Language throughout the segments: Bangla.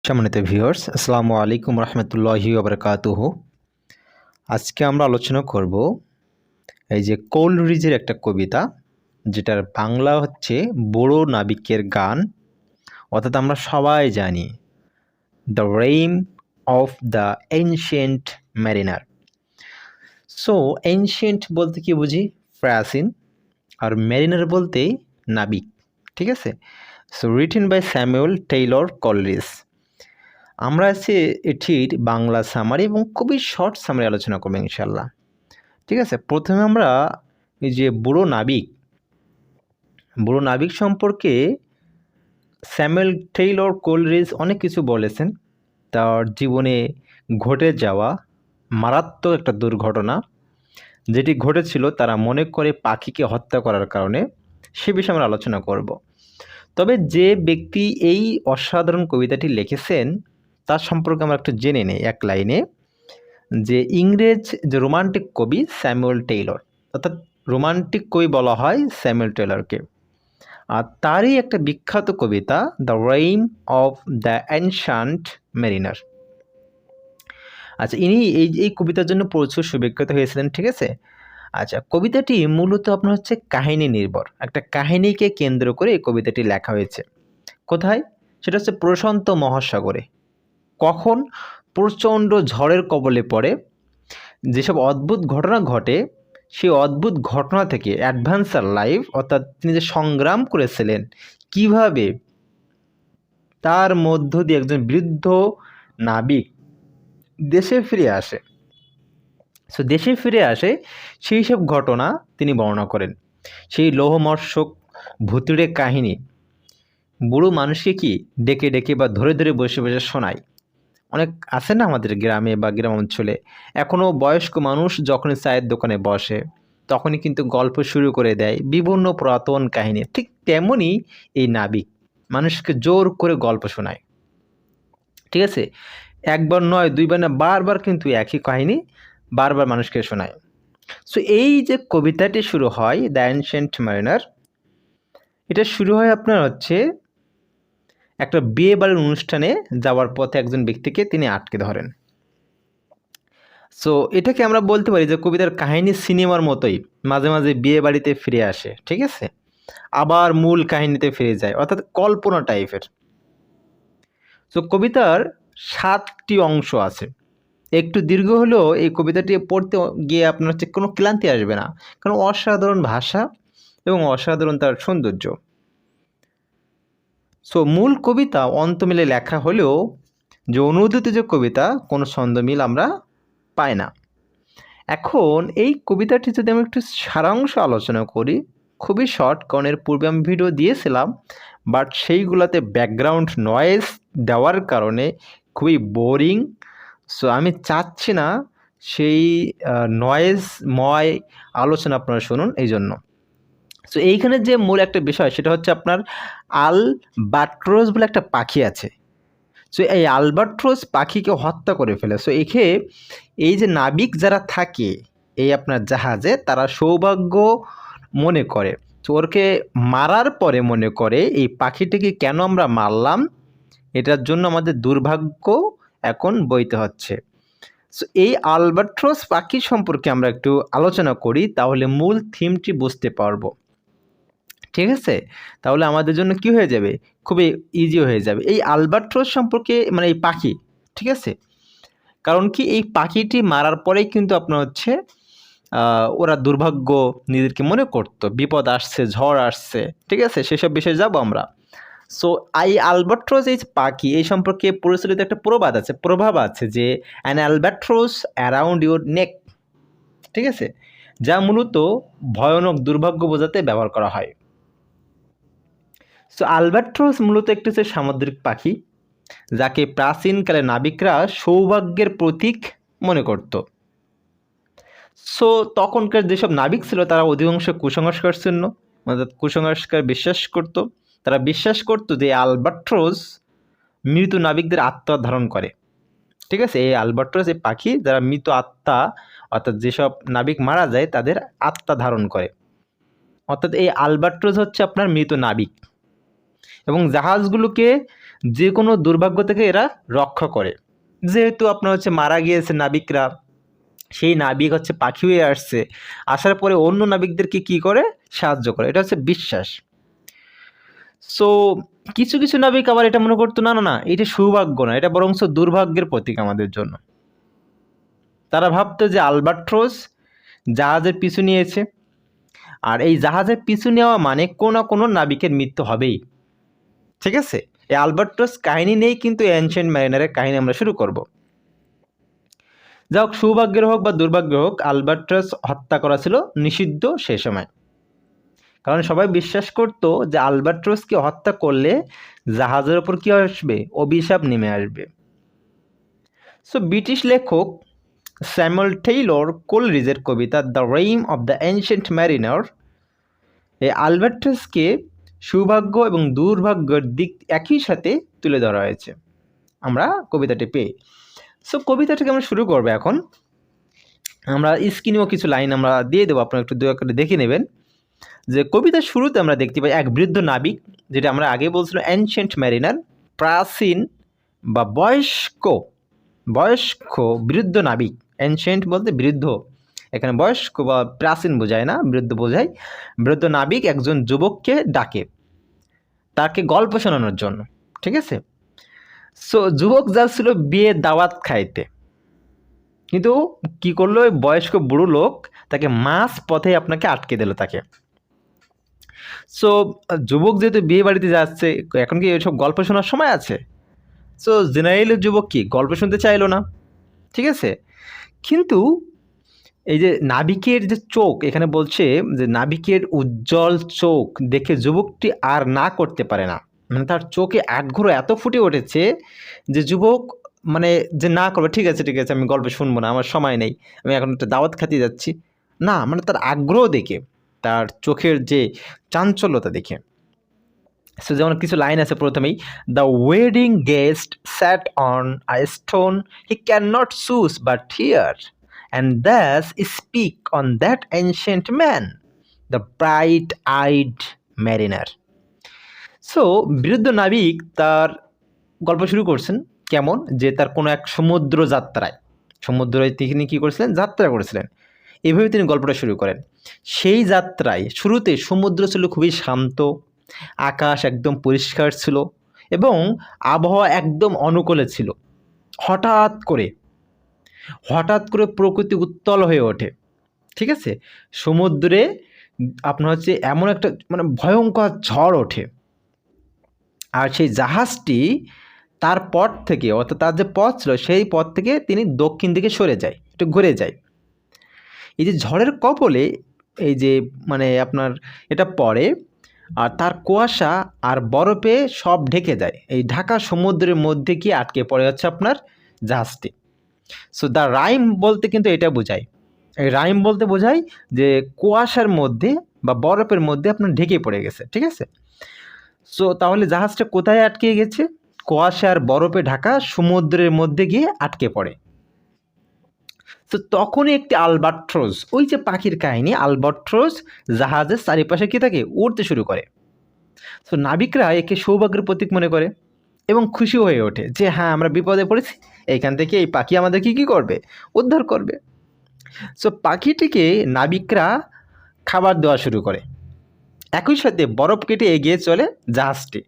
সম্মানিত ভিউয়ার্স, আসসালামু আলাইকুম রহমতুল্লাহি ওবারাকাতুহু। আজকে আমরা আলোচনা করব এই যে কোলরিজের একটা কবিতা, যেটার বাংলা হচ্ছে বুড়ো নাবিকের গান, অর্থাৎ আমরা সবাই জানি the rime of the ancient mariner. So ancient বলতে কি বুঝি? প্রাচীন। আর ম্যারিনার বলতে নাবিক, ঠিক আছে? So written by Samuel Taylor Coleridge. আমরা আজকে এটির বাংলা সামারি এবং খুবই শর্ট সামারি আলোচনা করবো ইনশাল্লাহ, ঠিক আছে? প্রথমে আমরা এই যে বুড়ো নাবিক সম্পর্কে স্যামুয়েল টেইলর কোলরিজ অনেক কিছু বলেছেন। তার জীবনে ঘটে যাওয়া মারাত্মক একটা দুর্ঘটনা যেটি ঘটেছিল তারা মনে করে পাখিকে হত্যা করার কারণে, সে বিষয়ে আমরা আলোচনা করব। তবে যে ব্যক্তি এই অসাধারণ কবিতাটি লিখেছেন তার সম্পর্কে আমরা একটু জেনে নেই এক লাইনে, যে ইংরেজ যে রোমান্টিক কবি স্যামুয়েল টেইলর, অর্থাৎ রোমান্টিক কবি বলা হয় স্যামুয়েল টেইলরকে। আর তারই একটা বিখ্যাত কবিতা the rime of the ancient mariner. আচ্ছা, ইনি এই কবিতার জন্য প্রচুর সুবিখ্যাত হয়েছিলেন, ঠিক আছে? আচ্ছা, কবিতাটি মূলত আপনার হচ্ছে কাহিনী নির্ভর, একটা কাহিনীকে কেন্দ্র করে এই কবিতাটি লেখা হয়েছে। কোথায়? সেটা হচ্ছে প্রশান্ত মহাসাগরে। কখন? প্রচণ্ড ঝড়ের কবলে পড়ে যেসব অদ্ভুত ঘটনা ঘটে, সেই অদ্ভুত ঘটনা থেকে অ্যাডভেঞ্চার লাইফ, অর্থাৎ তিনি যে সংগ্রাম করেছিলেন কিভাবে, তার মধ্য দিয়ে একজন বৃদ্ধ নাবিক দেশে ফিরে আসে। সো দেশে ফিরে আসে সেই সব ঘটনা তিনি বর্ণনা করেন। সেই লৌহমর্ষক ভুতুড়ে কাহিনী বুড়ো মানুষকে কি ডেকে ডেকে বা ধরে ধরে বসে বসে শোনায়। অনেক আছে না আমাদের গ্রামে বা গ্রাম অঞ্চলে, এখনও বয়স্ক মানুষ যখনই চায়ের দোকানে বসে তখনই কিন্তু গল্প শুরু করে দেয় বিভিন্ন পুরাতন কাহিনী। ঠিক তেমনই এই নাবিক মানুষকে জোর করে গল্প শোনায়, ঠিক আছে? একবার নয়, দুইবার না, বারবার কিন্তু একই কাহিনী বারবার মানুষকে শোনায়। সো এই যে কবিতাটি শুরু হয় দ্য এনশিয়েন্ট ম্যারিনার, এটা শুরু হয় আপনার হচ্ছে একটা বিয়ে বাড়ির অনুষ্ঠানে যাওয়ার পথে একজন ব্যক্তিকে তিনি আটকে ধরেন। সো এটাকে আমরা বলতে পারি যে কবিতার কাহিনী সিনেমার মতোই, মাঝে মাঝে বিয়ে বাড়িতে ফিরে আসে, ঠিক আছে, আবার মূল কাহিনীতে ফিরে যায়, অর্থাৎ কল্পনা টাইপের। সো কবিতার 7টি অংশ আছে। একটু দীর্ঘ হলেও এই কবিতাটি পড়তে গিয়ে আপনার হচ্ছে কোনো ক্লান্তি আসবে না, কারণ অসাধারণ ভাষা এবং অসাধারণ তার সৌন্দর্য। সো মূল কবিতা অন্তমিলে লেখা হলেও যে অনুদিত যে কবিতা কোনো ছন্দমিল আমরা পাই না। এখন এই কবিতাটি যদি আমি একটু সারাংশ আলোচনা করি, খুবই শর্ট, কারণ এর পূর্বে আমি ভিডিও দিয়েছিলাম, বাট সেইগুলোতে ব্যাকগ্রাউন্ড নয়েজ দেওয়ার কারণে খুবই বোরিং। সো আমি চাচ্ছি না সেই নয়েজময় আলোচনা আপনারা শুনুন, এই জন্য। সো এইখানে যে মূল একটা বিষয় সেটা হচ্ছে আপনার আলবাট্রোস বলে একটা পাখি আছে। সো এই আলবাট্রোস পাখিকে হত্যা করে ফেলে। সো এই যে নাবিক যারা থাকে এই আপনার জাহাজে, তারা সৌভাগ্য মনে করে, তো ওরকে মারার পরে মনে করে এই পাখিটিকে কেন আমরা মারলাম, এটার জন্য আমাদের দুর্ভাগ্য এখন বইতে হচ্ছে। সো এই আলবাট্রোস পাখি সম্পর্কে আমরা একটু আলোচনা করি, তাহলে মূল থিমটি বুঝতে পারবো, ঠিক আছে? তাহলে আমাদের জন্য কি হয়ে যাবে, খুবই ইজি হয়ে যাবে। এই আলবাট্রোস সম্পর্কে, মানে এই পাখি, ঠিক আছে, কারণ কি এই পাখিটি মারার পরেই কিন্তু আপনার হচ্ছে ওরা দুর্ভাগ্য নিজেদেরকে মনে করতো, বিপদ আসছে, ঝড় আসছে, ঠিক আছে, সেসব বিষয়ে যাব আমরা। সো এই আলবাট্রোস এই পাখি, এই সম্পর্কে প্রচলিত একটা প্রভাব আছে যে অ্যান অ্যালবাট্রোস অ্যারাউন্ড ইউর নেক, ঠিক আছে, যা মূলত ভয়ানক দুর্ভাগ্য বোঝাতে ব্যবহার করা হয়। সো আলবাট্রোস মূলত একটি হচ্ছে সামুদ্রিক পাখি, যাকে প্রাচীনকালে নাবিকরা সৌভাগ্যের প্রতীক মনে করত। সো তখনকার যেসব নাবিক ছিল তারা অধিকাংশ কুসংস্কারশূন্য, অর্থাৎ কুসংস্কার বিশ্বাস করত। তারা বিশ্বাস করত যে আলবাট্রোস মৃত নাবিকদের আত্মা ধারণ করে, ঠিক আছে? এই আলবাট্রোস এই পাখি যারা মৃত আত্মা, অর্থাৎ যেসব নাবিক মারা যায় তাদের আত্মা ধারণ করে, অর্থাৎ এই আলবাট্রোস হচ্ছে আপনার মৃত নাবিক। এবং জাহাজগুলোকে যে কোনো দুর্ভাগ্য থেকে এরা রক্ষা করে। যেহেতু আপনার হচ্ছে মারা গিয়েছে নাবিকরা, সেই নাবিক হচ্ছে পাখি হয়ে আসছে, আসার পরে অন্য নাবিকদেরকে কি করে, সাহায্য করে, এটা হচ্ছে বিশ্বাস। সো কিছু কিছু নাবিক আবার এটা মনে করতো না না না, এটা সৌভাগ্য না, এটা বরঞ্চ দুর্ভাগ্যের প্রতীক আমাদের জন্য। তারা ভাবতো যে আলবাট্রোস জাহাজের পিছু নিয়েছে, আর এই জাহাজের পিছু নেওয়া মানে কোনো না কোনো নাবিকের মৃত্যু হবেই। ঠিক আছে, এই আলবাট্রোস কাহিনী নেই কিন্তু অ্যানশিয়েন্ট ম্যারিনারের কাহিনী আমরা শুরু করব। যা হোক, সৌভাগ্যের হোক বা দুর্ভাগ্য হোক, আলবাট্রোস হত্যা করা ছিল নিষিদ্ধ সে সময়। কারণ সবাই বিশ্বাস করতো যে আলবাট্রোসকে হত্যা করলে জাহাজের ওপর কি আসবে, অভিশাপ নেমে আসবে। সো ব্রিটিশ লেখক স্যামুয়েল টেইলর কোলরিজের কবিতা the rime of the ancient mariner এই আলবাট্রোসকে সৌভাগ্য এবং দুর্ভাগ্যের দিক একই সাথে তুলে ধরা হয়েছে আমরা কবিতাটি পেয়ে। সো কবিতাটাকে আমরা শুরু করবো এখন। আমরা স্ক্রিনেও কিছু লাইন আমরা দিয়ে দেবো, আপনারা একটু দয়া করে দেখে নেবেন। যে কবিতার শুরুতে আমরা দেখতে পাই এক বৃদ্ধ নাবিক, যেটা আমরা আগে বলছিলাম অ্যানশিয়েন্ট ম্যারিনার, প্রাচীন বা বয়স্ক বৃদ্ধ নাবিক। অ্যানশিয়েন্ট বলতে বৃদ্ধ, এখানে বয়স্ক বা প্রাচীন বোঝায় না, বৃদ্ধ বোঝায়। বৃদ্ধ নাবিক একজন যুবককে ডাকে তাকে গল্প শোনানোর জন্য। ঠিক আছে, সো যুবক যাচ্ছিল বিয়ে দাওয়াত খাইতে, কিন্তু কি করলো ওই বয়স্ক বুড়ো লোক, তাকে মাঝ পথে আপনাকে আটকে দিল তাকে। সো যুবক যেহেতু বিয়ে বাড়িতে যাচ্ছে, এখন কি এসব গল্প শোনার সময় আছে? সো জেনারেলি যুবক কি গল্প শুনতে চাইলো না। ঠিক আছে, কিন্তু এই যে নাবিকের যে চোখ, এখানে বলছে যে নাবিকের উজ্জ্বল চোখ দেখে যুবকটি আর না করতে পারে না, মানে তার চোখে আগ্রহ এত ফুটে উঠেছে যে যুবক মানে যে না করবে, ঠিক আছে ঠিক আছে আমি গল্প শুনবো না, আমার সময় নেই, আমি এখন একটা দাওয়াত খাতে যাচ্ছি, না, মানে তার আগ্রহ দেখে, তার চোখের যে চাঞ্চল্যতা দেখে। সো যেমন কিছু লাইন আছে প্রথমেই, the wedding guest sat on a stone he can not choose but hear and thus speak on that ancient man the bright eyed mariner. So বৃদ্ধ নাবিক তার গল্প শুরু করছেন কেমন, যে তার কোনো এক সমুদ্র যাত্রায়, সমুদ্রে তিনি কী করেছিলেন, যাত্রা করেছিলেন। এভাবে তিনি গল্পটা শুরু করেন। সেই যাত্রায় শুরুতে সমুদ্র ছিল খুবই শান্ত, আকাশ একদম পরিষ্কার ছিল এবং আবহাওয়া একদম অনুকূলে ছিল। হঠাৎ করে প্রকৃতি উত্তল হয়ে ওঠে। ঠিক আছে, সমুদ্রে আপনার হচ্ছে এমন একটা মানে ভয়ঙ্কর ঝড় ওঠে, আর সেই জাহাজটি তার পথ থেকে, অর্থাৎ তার যে পথ ছিল সেই পথ থেকে তিনি দক্ষিণ দিকে সরে যায়, একটু ঘুরে যায়। এই যে ঝড়ের কবলে এই যে মানে আপনার এটা পড়ে, আর তার কুয়াশা আর বরফে সব ঢেকে যায়, এই ঢাকা সমুদ্রের মধ্যে কি আটকে পড়ে হচ্ছে আপনার জাহাজটি। সো দ্য রাইম বলতে কিন্তু এটা বোঝায়, এই রাইম বলতে বোঝায় যে কুয়াশার মধ্যে বা বরফের মধ্যে আপনার ঢেকে পড়ে গেছে। ঠিক আছে, সো তাহলে জাহাজটা কোথায় আটকে গেছে, কুয়াশা আর বরফে ঢাকা সমুদ্রের মধ্যে গিয়ে আটকে পড়ে। তো তখনই একটি আলবাট্রোস, ওই যে পাখির কাহিনী, আলবাট্রোস জাহাজের চারিপাশে কি থাকে, উড়তে শুরু করে। তো নাবিকরা একে সৌভাগ্যের প্রতীক মনে করে এবং খুশি হয়ে ওঠে যে হ্যাঁ আমরা বিপদে পড়েছি, এইখান থেকে এই পাখি আমাদেরকে কী করবে, উদ্ধার করবে। সো পাখিটিকে নাবিকরা খাবার দেওয়া শুরু করে, একই সাথে বরফ কেটে এগিয়ে চলে জাহাজটি।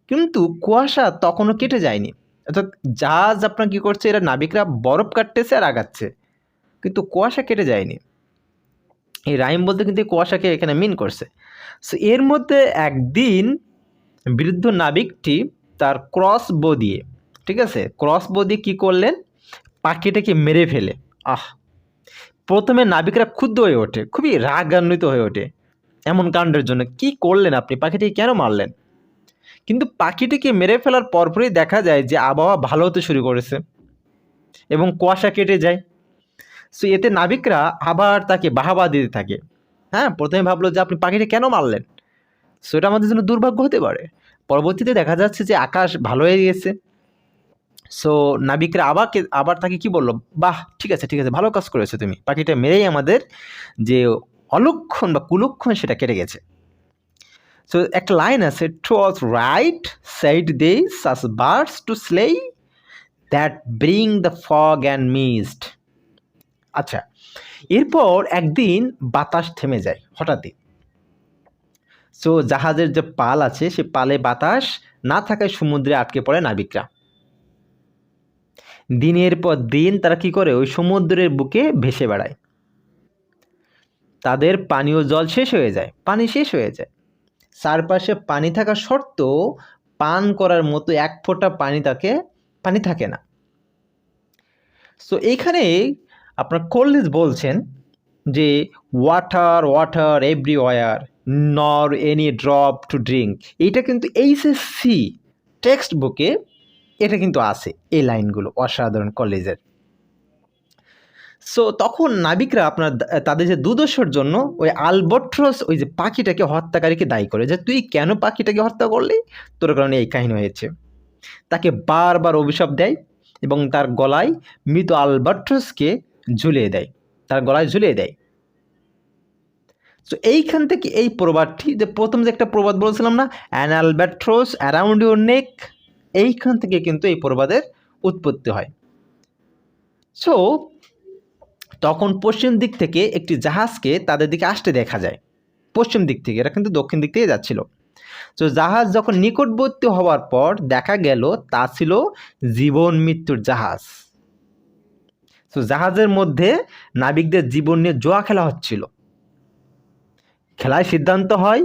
কিন্তু কুয়াশা তখনও কেটে যায়নি, অর্থাৎ জাহাজ আপনার কী করছে, এরা নাবিকরা বরফ কাটতেছে আর আগাচ্ছে, কিন্তু কুয়াশা কেটে যায়নি। এই রাইম বলতে কিন্তু কুয়াশাকে এখানে মিন করছে। সো এর মধ্যে একদিন বৃদ্ধ নাবিকটি তার ক্রস বো দিয়ে, ঠিক আছে, ক্রস বো দিয়ে কী করলেন, পাখিটাকে মেরে ফেলে। প্রথমে নাবিকরা ক্ষুব্ধ হয়ে ওঠে, খুবই রাগান্বিত হয়ে ওঠে, এমন কাণ্ডের জন্য কি করলেন আপনি, পাখিটিকে কেন মারলেন? কিন্তু পাখিটিকে মেরে ফেলার পরপরই দেখা যায় যে আবহাওয়া ভালো হতে শুরু করেছে এবং কুয়াশা কেটে যায়। সো এতে নাবিকরা আবার তাকে বাহাবা দিতে থাকে। হ্যাঁ, প্রথমে ভাবলো যে আপনি পাখিটি কেন মারলেন, সো এটা আমাদের জন্য দুর্ভাগ্য হতে পারে। পরবর্তীতে দেখা যাচ্ছে যে আকাশ ভালো হয়ে গেছে। সো নাবিকরা আবার তাকে কি বললো, বাহ ঠিক আছে ঠিক আছে, ভালো কাজ করেছো তুমি, পাখিটা মেরেই আমাদের যে অলক্ষণ বা কুলক্ষণ সেটা কেটে গেছে। সো একটা লাইন আছে, "'Twas right, said they, such birds to slay, that bring the fog and mist." আচ্ছা, এরপর একদিন বাতাস থেমে যায় হঠাৎই। সো জাহাজের যে পাল আছে সে পালে বাতাস না থাকায় সমুদ্রে আটকে পড়ে নাবিকরা। দিনের পর দিন তারা কি করে, ওই সমুদ্রের বুকে ভেসে বেড়ায়। তাদের পানীয় জল শেষ হয়ে যায়, পানি শেষ হয়ে যায়। চারপাশে পানি থাকা সত্ত্বেও পান করার মতো এক ফোঁটা পানি থাকে না। সো এইখানে আপনার কোলরিজ বলছেন যে ওয়াটার ওয়াটার এভরিওয়্যার, নর এনি ড্রপ টু ড্রিঙ্ক। এইটা কিন্তু এইচএসসি টেক্সট বুকে এটা কিন্তু আছে, এই লাইনগুলো অসাধারণ কলেজের। সো তখন নাবিকরা তাদের যে দুর্দশার জন্য ওই আলবাট্রস, ওই যে পাখিটাকে হত্যাকারীকে দায়ী করে, যে তুই কেন পাখিটাকে হত্যা করলি, তোর কারণে এই কাহিনী হয়েছে। তাকে বারবার অভিশাপ দেয় এবং তার গলায় মৃত আলবাট্রসকে ঝুলিয়ে দেয়, তার গলায় ঝুলিয়ে দেয়। সো এইখান থেকে এই প্রবাদটি, যে প্রথম যে একটা প্রবাদ বলছিলাম না, অ্যান আলবাট্রস অ্যারাউন্ড ইউর নেক, এইখান থেকে কিন্তু এই প্রবাদের উৎপত্তি হয়। সো তখন পশ্চিম দিক থেকে একটি জাহাজকে তাদের দিকে আসতে দেখা যায়, পশ্চিম দিক থেকে, এরা কিন্তু দক্ষিণ দিক থেকে যাচ্ছিল। তো জাহাজ যখন নিকটবর্তী হওয়ার পর দেখা গেল তা ছিল জীবন মৃত্যুর জাহাজ। তো জাহাজের মধ্যে নাবিকদের জীবন নিয়ে জুয়া খেলা হচ্ছিল। খেলায় সিদ্ধান্ত হয়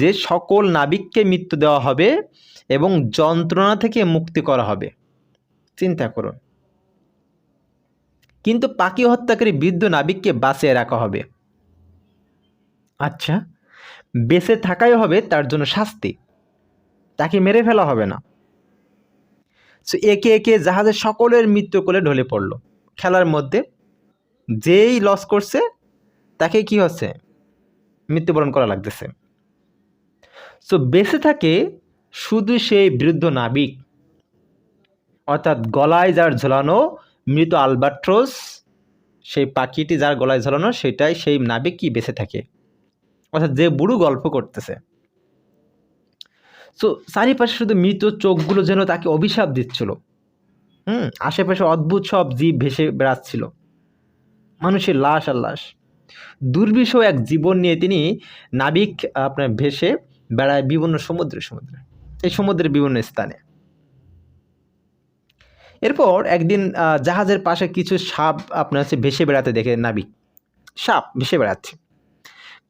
যে সকল নাবিককে মৃত্যু দেওয়া হবে এবং যন্ত্রণা থেকে মুক্তি করা হবে। চিন্তা করুন, কিন্তু পাখি হত্যাকারী বৃদ্ধ নাবিককে বাঁচিয়ে রাখা হবে। আচ্ছা, বেঁচে থাকাই হবে তার জন্য শাস্তি, তাকে মেরে ফেলা হবে না। সো একে একে জাহাজের সকলের মৃত্যু কোলে ঢলে পড়ল খেলার মধ্যে। যেই লস করছে তাকে কি হচ্ছে, মৃত্যুবরণ করা লাগতেছে। সো বেঁচে থাকে শুধু সেই বৃদ্ধ নাবিক, অর্থাৎ গলায় যার ঝোলানো মৃত আলবাট্রস, সেই পাখিটি যার গলায় ঝোলানো, সেটাই সেই নাবিক কি বেঁচে থাকে, অর্থাৎ যে বুড়ো গল্প করতেছে। সো চারিপাশে শুধু মৃত চোখগুলো যেন তাকে অভিশাপ দিচ্ছিল। আশেপাশে অদ্ভুত সব জীব ভেসে বেড়াচ্ছিল, মানুষের লাশ আর লাশ। দুর্বিষহ এক জীবন নিয়ে তিনি নাবিক আপনার ভেসে বেড়ায় বিভিন্ন সমুদ্রে, এই সমুদ্রের বিভিন্ন স্থানে। এরপর একদিন জাহাজের পাশে কিছু সাপ আপনার হচ্ছে ভেসে বেড়াতে দেখে নাবিক, সাপ ভেসে বেড়াচ্ছে।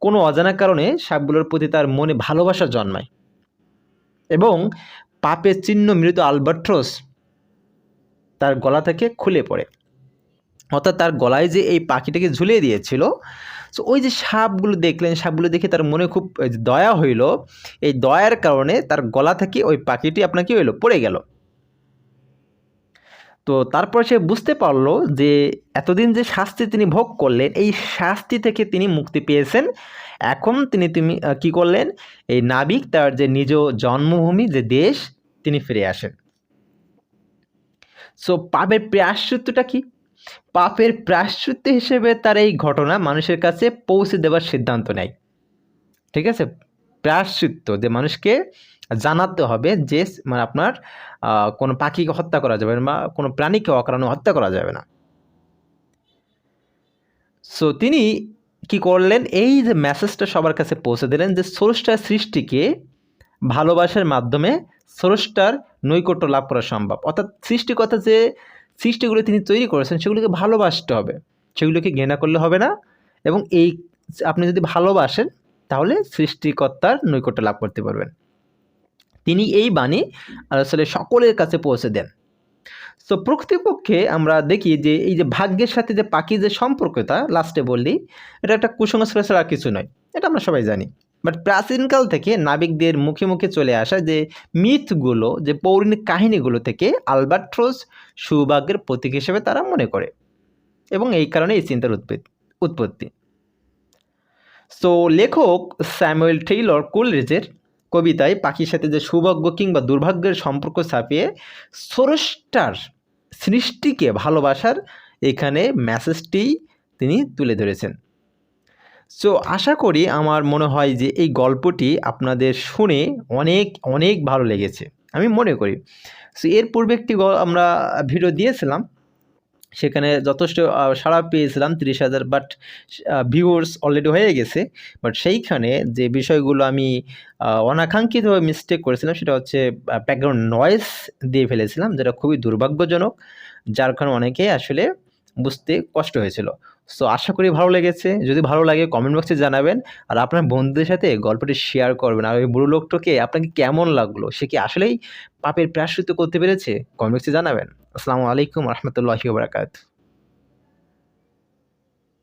কোনো অজানা কারণে সাপগুলোর প্রতি তার মনে ভালোবাসা জন্মায় এবং পাপের চিহ্ন মৃত আলবাট্রস তার গলা থেকে খুলে পড়ে, অর্থাৎ তার গলায় যে এই পাখিটাকে ঝুলিয়ে দিয়েছিল। সো ওই যে সাপগুলো দেখলেন, সাপগুলো দেখে তার মনে খুব দয়া হইল। এই দয়ার কারণে তার গলা থেকে ওই পাখিটি আপনার কি হইল, পড়ে গেল। তো তারপর সে বুঝতে পারলো যে এতদিন যে শাস্তি তিনি ভোগ করলেন, এই শাস্তি থেকে তিনি মুক্তি পেয়েছেন। এখন তিনি কি করলেন, এই নাবিক তার যে নিজ জন্মভূমি, যে দেশ, তিনি ফিরে আসেন। সো পাপের প্রায়শ্চিত্তটা কি? পাপের প্রায়শ্চিত্ত হিসেবে তার এই ঘটনা মানুষের কাছে পৌঁছে দেওয়ার সিদ্ধান্ত নেয়। ঠিক আছে, প্রায়শ্চিত্ত যে মানুষকে জানাতে হবে যে মানে আপনার কোনো পাখিকে হত্যা করা যাবে না বা কোনো প্রাণীকে অকারণে হত্যা করা যাবে না। সো তিনি কি করলেন, এই যে মেসেজটা সবার কাছে পৌঁছে দিলেন যে স্রষ্টার সৃষ্টিকে ভালোবাসার মাধ্যমে স্রষ্টার নৈকট্য লাভ করা সম্ভব। অর্থাৎ সৃষ্টিকর্তা যে সৃষ্টিগুলো তিনি তৈরি করেছেন সেগুলোকে ভালোবাসতে হবে, সেগুলোকে ঘৃণা করলে হবে না। এবং এই আপনি যদি ভালোবাসেন তাহলে সৃষ্টিকর্তার নৈকট্য লাভ করতে পারবেন। তিনি এই বাণী আসলে সকলের কাছে পৌঁছে দেন। সো প্রকৃতপক্ষে আমরা দেখি যে এই যে ভাগ্যের সাথে যে পাখির যে সম্পর্কতা লাস্টে বললি, এটা একটা কুসংস্কার ছাড়া কিছু নয়, এটা আমরা সবাই জানি। বাট প্রাচীনকাল থেকে নাবিকদের মুখে মুখে চলে আসা যে মিথগুলো, যে পৌরাণিক কাহিনীগুলো থেকে আলবাট্রস সৌভাগ্যের প্রতীক হিসেবে তারা মনে করে, এবং এই কারণে এই চিন্তার উৎপত্তি। সো লেখক স্যামুয়েল টেইলর কোলরিজের কবিতায় পাখির সাথে যে সৌভাগ্য কিংবা দুর্ভাগ্যের সম্পর্ক ছাপিয়ে স্রষ্টার সৃষ্টিকে ভালোবাসার এখানে মেসেজটি তিনি তুলে ধরেছেন। সো আশা করি, আমার মনে হয় যে এই গল্পটি আপনাদের শুনে অনেক অনেক ভালো লেগেছে, আমি মনে করি। সো এর পূর্বে একটি আমরা ভিডিও দিয়েছিলাম, সেখানে যথেষ্ট সাড়া পেয়েছিলাম 30,000, বাট ভিউয়ার্স অলরেডি হয়ে গেছে। বাট সেইখানে যে বিষয়গুলো আমি অনাকাঙ্ক্ষিতভাবে মিস্টেক করেছিলাম, সেটা হচ্ছে ব্যাকগ্রাউন্ড নয়েজ দিয়ে ফেলেছিলাম, যেটা খুবই দুর্ভাগ্যজনক, যার কারণে অনেকেই আসলে বুঝতে কষ্ট হয়েছিল। সো আশা করি ভালো লেগেছে। যদি ভালো লাগে কমেন্ট বক্সে জানাবেন, আর আপনার বন্ধুদের সাথে গল্পটি শেয়ার করবেন। আর ওই বুড়ো লোকটাকে আপনাকে কেমন লাগলো, সে কি আসলেই পাপের প্রায়শ্চিত্ত করতে পেরেছে, কমেন্ট বক্সে জানাবেন। আসসালামু আলাইকুম রহমতুল্লাহি ওয়া বারাকাতুহু।